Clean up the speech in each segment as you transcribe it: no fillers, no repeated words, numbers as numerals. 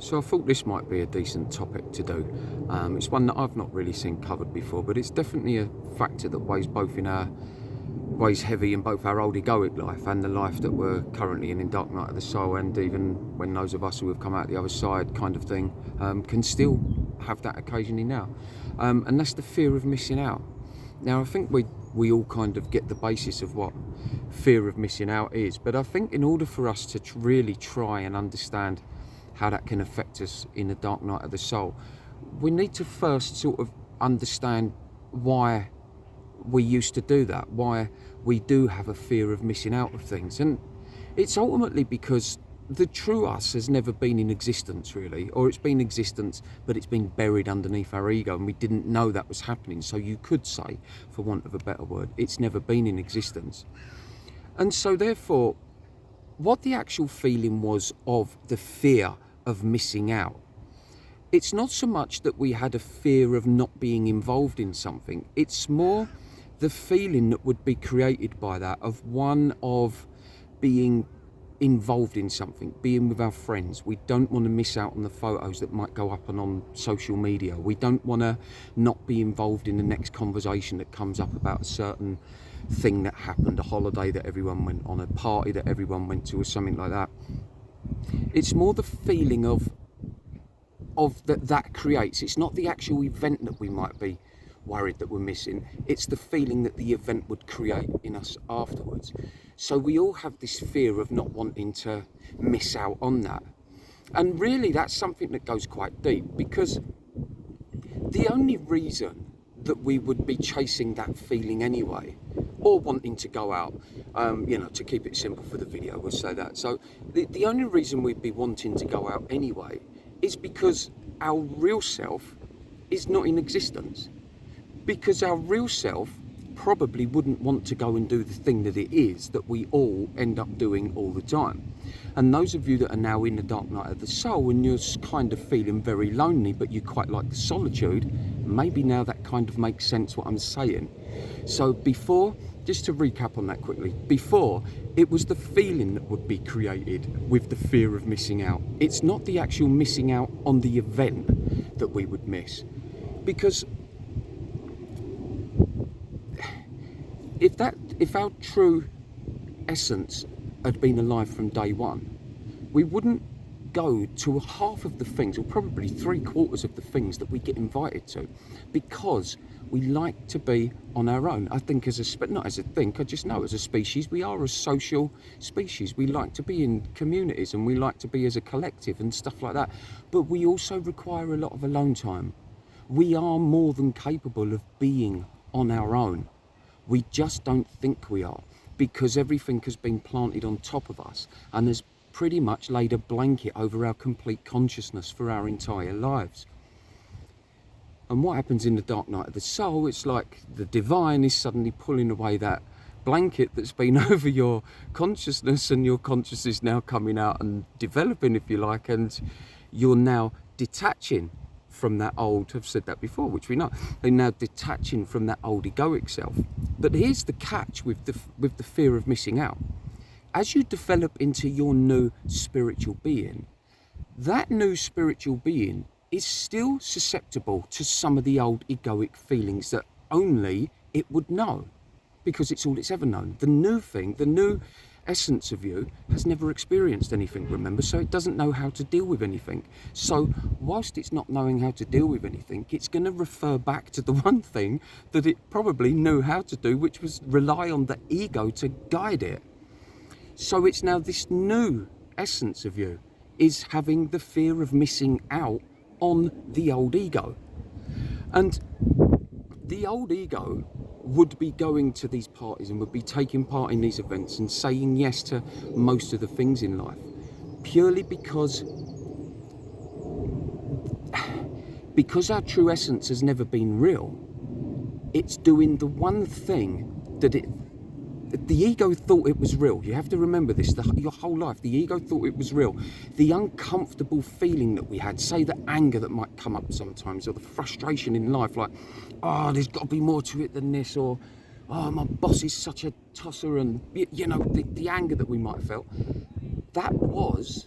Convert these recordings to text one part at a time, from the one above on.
So I thought this might be a decent topic to do. It's one that I've not really seen covered before, but it's definitely a factor that weighs heavy in both our old egoic life and the life that we're currently in Dark Night of the Soul, and even when those of us who have come out the other side kind of thing can still have that occasionally now. And that's the fear of missing out. Now I think we all kind of get the basis of what fear of missing out is, but I think in order for us to really try and understand how that can affect us in the Dark Night of the Soul, we need to first sort of understand why we used to do that, why we do have a fear of missing out of things. And it's ultimately because the true us has never been in existence, really, or it's been existence, but it's been buried underneath our ego and we didn't know that was happening. So you could say, for want of a better word, it's never been in existence. And so therefore, what the actual feeling was of the fear of missing out, it's not so much that we had a fear of not being involved in something, it's more the feeling that would be created by that of being involved in something, being with our friends. We don't want to miss out on the photos that might go up and on social media. We don't want to not be involved in the next conversation that comes up about a certain thing that happened, a holiday that everyone went on, a party that everyone went to, or something like that. It's more the feeling of that creates. It's not the actual event that we might be worried that we're missing, it's the feeling that the event would create in us afterwards. So we all have this fear of not wanting to miss out on that. And really that's something that goes quite deep, because the only reason that we would be chasing that feeling anyway, or wanting to go out, to keep it simple for the video, we'll say that. So the only reason we'd be wanting to go out anyway is because our real self is not in existence. Because our real self probably wouldn't want to go and do the thing that it is that we all end up doing all the time. And those of you that are now in the Dark Night of the Soul and you're kind of feeling very lonely, but you quite like the solitude, maybe now that kind of makes sense what I'm saying. So before, just to recap on that quickly, before it was the feeling that would be created with the fear of missing out. It's not the actual missing out on the event that we would miss. Because if our true essence had been alive from day one, we wouldn't go to half of the things, or probably 3/4 of the things that we get invited to, because we like to be on our own. I think I just know as a species, we are a social species. We like to be in communities and we like to be as a collective and stuff like that. But we also require a lot of alone time. We are more than capable of being on our own. We just don't think we are, because everything has been planted on top of us and has pretty much laid a blanket over our complete consciousness for our entire lives. And what happens in the Dark Night of the Soul, it's like the divine is suddenly pulling away that blanket that's been over your consciousness, and your consciousness is now coming out and developing, if you like, and you're now detaching from that old, I've said that before, which we know, they're now detaching from that old egoic self. But here's the catch with the fear of missing out. As you develop into your new spiritual being, that new spiritual being is still susceptible to some of the old egoic feelings that only it would know, because it's all it's ever known. The new thing, the new essence of you has never experienced anything, remember, so it doesn't know how to deal with anything. So whilst it's not knowing how to deal with anything, it's going to refer back to the one thing that it probably knew how to do, which was rely on the ego to guide it. So it's now this new essence of you is having the fear of missing out on the old ego. And the old ego would be going to these parties and would be taking part in these events and saying yes to most of the things in life, purely because our true essence has never been real. It's doing the one thing that the ego thought it was real. You have to remember this, your whole life, the ego thought it was real. The uncomfortable feeling that we had, say the anger that might come up sometimes, or the frustration in life, like, oh, there's got to be more to it than this, or, oh, my boss is such a tosser, and, the anger that we might have felt, that was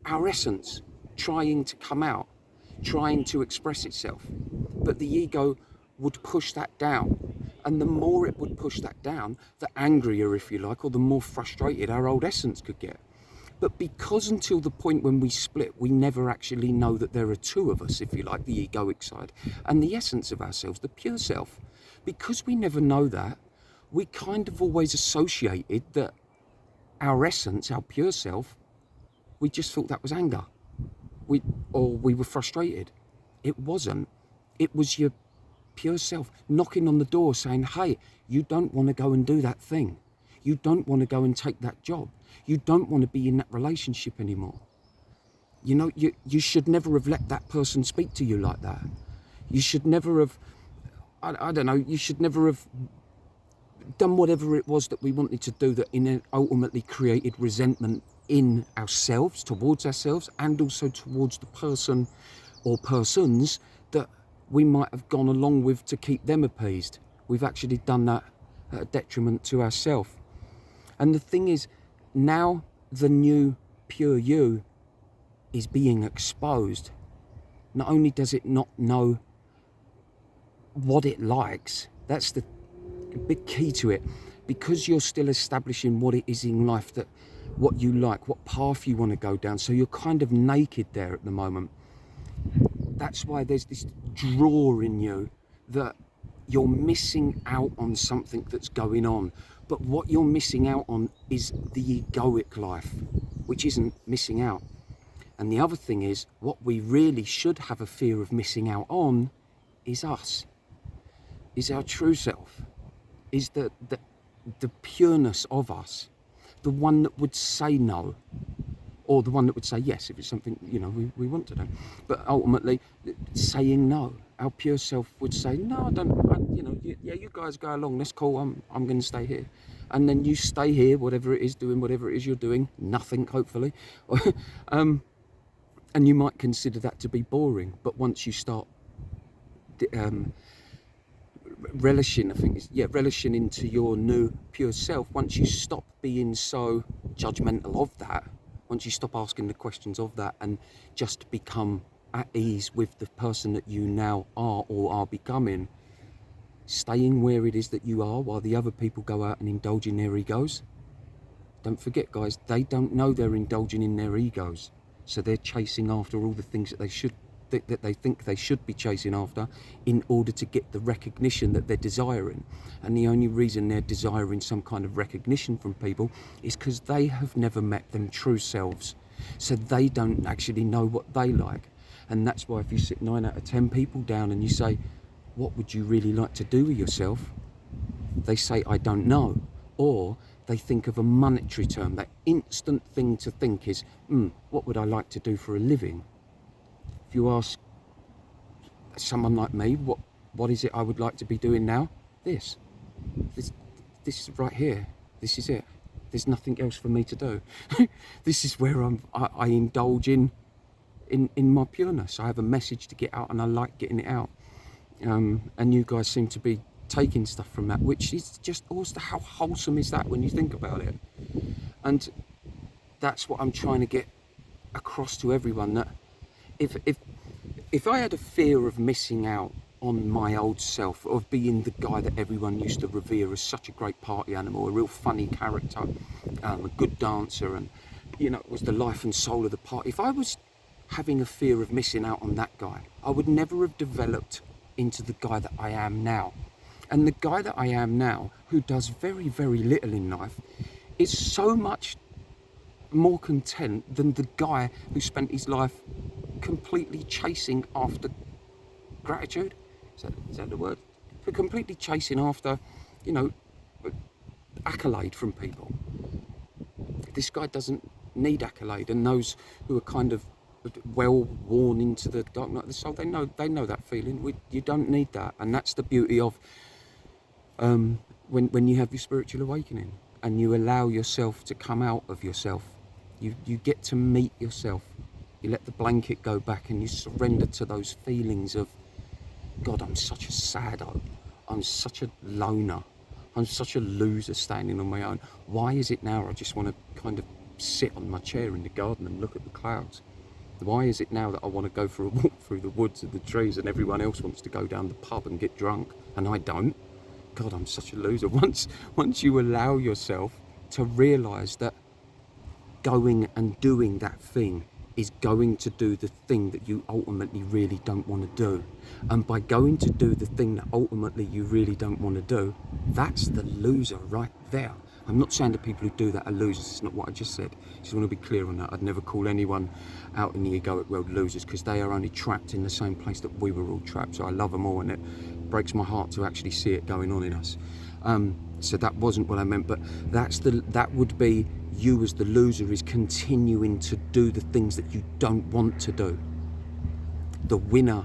our essence. trying to come out, trying to express itself. But the ego would push that down. And the more it would push that down, the angrier, if you like, or the more frustrated our old essence could get. But because until the point when we split, we never actually know that there are two of us, if you like, the egoic side and the essence of ourselves, the pure self. Because we never know that, we kind of always associated that our essence, our pure self, we just thought that was anger. Or we were frustrated. It wasn't. It was your pure self knocking on the door saying, hey, you don't want to go and do that thing. You don't want to go and take that job. You don't want to be in that relationship anymore. You know, you should never have let that person speak to you like that. You should never have, I don't know, you should never have done whatever it was that we wanted to do that ultimately created resentment in ourselves, towards ourselves, and also towards the person or persons that we might have gone along with to keep them appeased. We've actually done that at a detriment to ourselves. And the thing is, now the new pure you is being exposed. Not only does it not know what it likes, that's the big key to it, because you're still establishing what it is in life, that what you like, what path you want to go down. So you're kind of naked there at the moment. That's why there's this draw in you that you're missing out on something that's going on. But what you're missing out on is the egoic life, which isn't missing out. And the other thing is, what we really should have a fear of missing out on is us, is our true self, is the pureness of us, the one that would say no, or the one that would say yes if it's something, you know, we want to do. But ultimately, saying no, our pure self would say, no, you guys go along, that's cool, I'm going to stay here. And then you stay here, whatever it is, doing whatever it is you're doing, nothing, hopefully. And you might consider that to be boring, but once you start relishing into your new pure self, once you stop being so judgmental of that, once you stop asking the questions of that and just become at ease with the person that you now are or are becoming, staying where it is that you are while the other people go out and indulge in their egos. Don't forget, guys, they don't know they're indulging in their egos, so they're chasing after all the things that they think they should be chasing after in order to get the recognition that they're desiring. And the only reason they're desiring some kind of recognition from people is because they have never met them true selves, so they don't actually know what they like. And that's why if you sit 9 out of 10 people down and you say, what would you really like to do with yourself? They say, I don't know. Or they think of a monetary term. That instant thing to think is, what would I like to do for a living? If you ask someone like me, what is it I would like to be doing now? This is right here. This is it. There's nothing else for me to do. This is where I indulge in my pureness. I have a message to get out and I like getting it out. And you guys seem to be taking stuff from that, which is just also, how wholesome is that when you think about it? And that's what I'm trying to get across to everyone, that if I had a fear of missing out on my old self, of being the guy that everyone used to revere as such a great party animal, a real funny character, a good dancer, and was the life and soul of the party, if I was having a fear of missing out on that guy, I would never have developed into the guy that I am now. And the guy that I am now, who does very, very little in life, is so much more content than the guy who spent his life completely chasing after gratitude. Is that the word? For completely chasing after, accolade from people. This guy doesn't need accolade, and those who are kind of well worn into the dark night of the soul, they know that feeling. You don't need that, and that's the beauty of when you have your spiritual awakening and you allow yourself to come out of yourself. You get to meet yourself. You let the blanket go back and you surrender to those feelings of, God, I'm such a saddo. I'm such a loner. I'm such a loser standing on my own. Why is it now I just want to kind of sit on my chair in the garden and look at the clouds? Why is it now that I want to go for a walk through the woods and the trees and everyone else wants to go down the pub and get drunk and I don't? God, I'm such a loser. Once you allow yourself to realise that going and doing that thing is going to do the thing that you ultimately really don't want to do. And by going to do the thing that ultimately you really don't want to do, that's the loser right there. I'm not saying that people who do that are losers. It's not what I just said. Just want to be clear on that. I'd never call anyone out in the egoic world losers, because they are only trapped in the same place that we were all trapped. So I love them all, and it breaks my heart to actually see it going on in us. So that wasn't what I meant, but that would be you as the loser, is continuing to do the things that you don't want to do. The winner,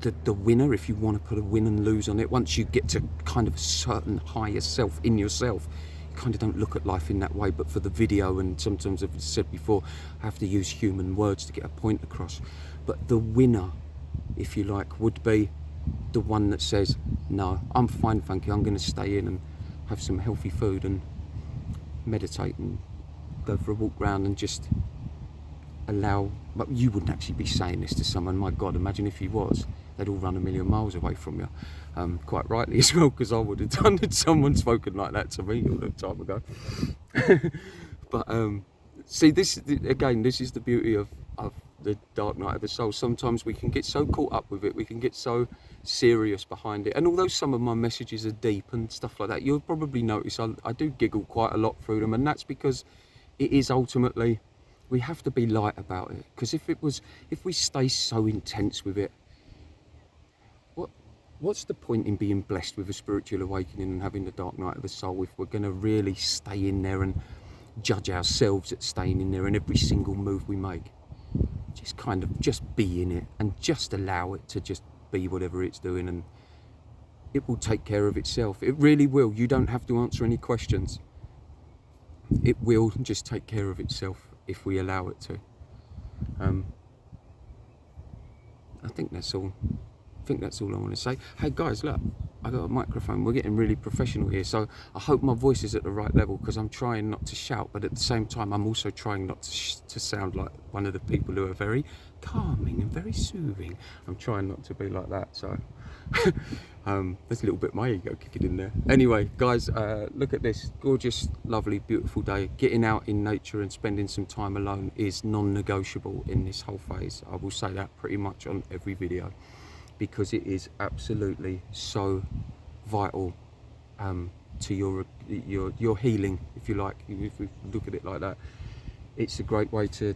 the winner, if you want to put a win and lose on it, once you get to kind of a certain higher self in yourself, you kind of don't look at life in that way. But for the video, and sometimes, as I've said before, I have to use human words to get a point across. But the winner, if you like, would be the one that says, no, I'm fine, thank you, I'm going to stay in and have some healthy food and meditate and go for a walk round and just allow. But you wouldn't actually be saying this to someone, my God, imagine if you was, they'd all run a million miles away from you. Quite rightly as well, because I would have done it. Someone spoken like that to me a long time ago. But see, this again, this is the beauty of the dark night of the soul. Sometimes we can get so caught up with it, we can get so serious behind it, and although some of my messages are deep and stuff like that, you'll probably notice I do giggle quite a lot through them, and that's because it is ultimately, we have to be light about it, because if we stay so intense with it, what's the point in being blessed with a spiritual awakening and having the dark night of the soul if we're going to really stay in there and judge ourselves at staying in there in every single move we make? Just be in it and just allow it to just be whatever it's doing, and it will take care of itself. It really will. You don't have to answer any questions. It will just take care of itself if we allow it to. I think that's all. I want to say. Hey guys, look, I got a microphone. We're getting really professional here, so I hope my voice is at the right level, because I'm trying not to shout, but at the same time I'm also trying not to sound like one of the people who are very calming and very soothing. I'm trying not to be like that, so there's a little bit of my ego kicking in there. Anyway guys, look at this gorgeous, lovely, beautiful day. Getting out in nature and spending some time alone is non-negotiable in this whole phase. I will say that pretty much on every video, because it is absolutely so vital to your healing, if you like. If we look at it like that, it's a great way to.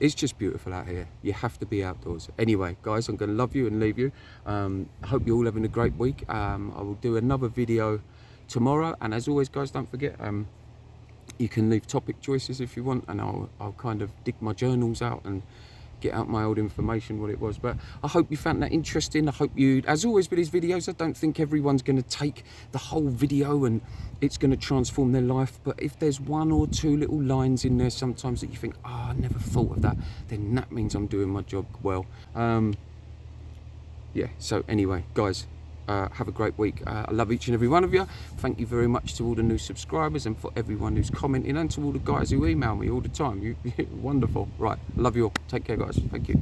It's just beautiful out here. You have to be outdoors. Anyway, guys, I'm going to love you and leave you. I hope you're all having a great week. I will do another video tomorrow, and as always, guys, don't forget. You can leave topic choices if you want, and I'll kind of dig my journals out and get out my old information, what it was. But I hope you found that interesting. I hope you, as always with these videos, I don't think everyone's going to take the whole video and it's going to transform their life, but if there's one or two little lines in there sometimes that you think, oh, I never thought of that, then that means I'm doing my job well. Yeah, so anyway, guys, have a great week. I love each and every one of you. Thank you very much to all the new subscribers, and for everyone who's commenting, and to all the guys who email me all the time. You're wonderful. Right, love you all. Take care, guys. Thank you.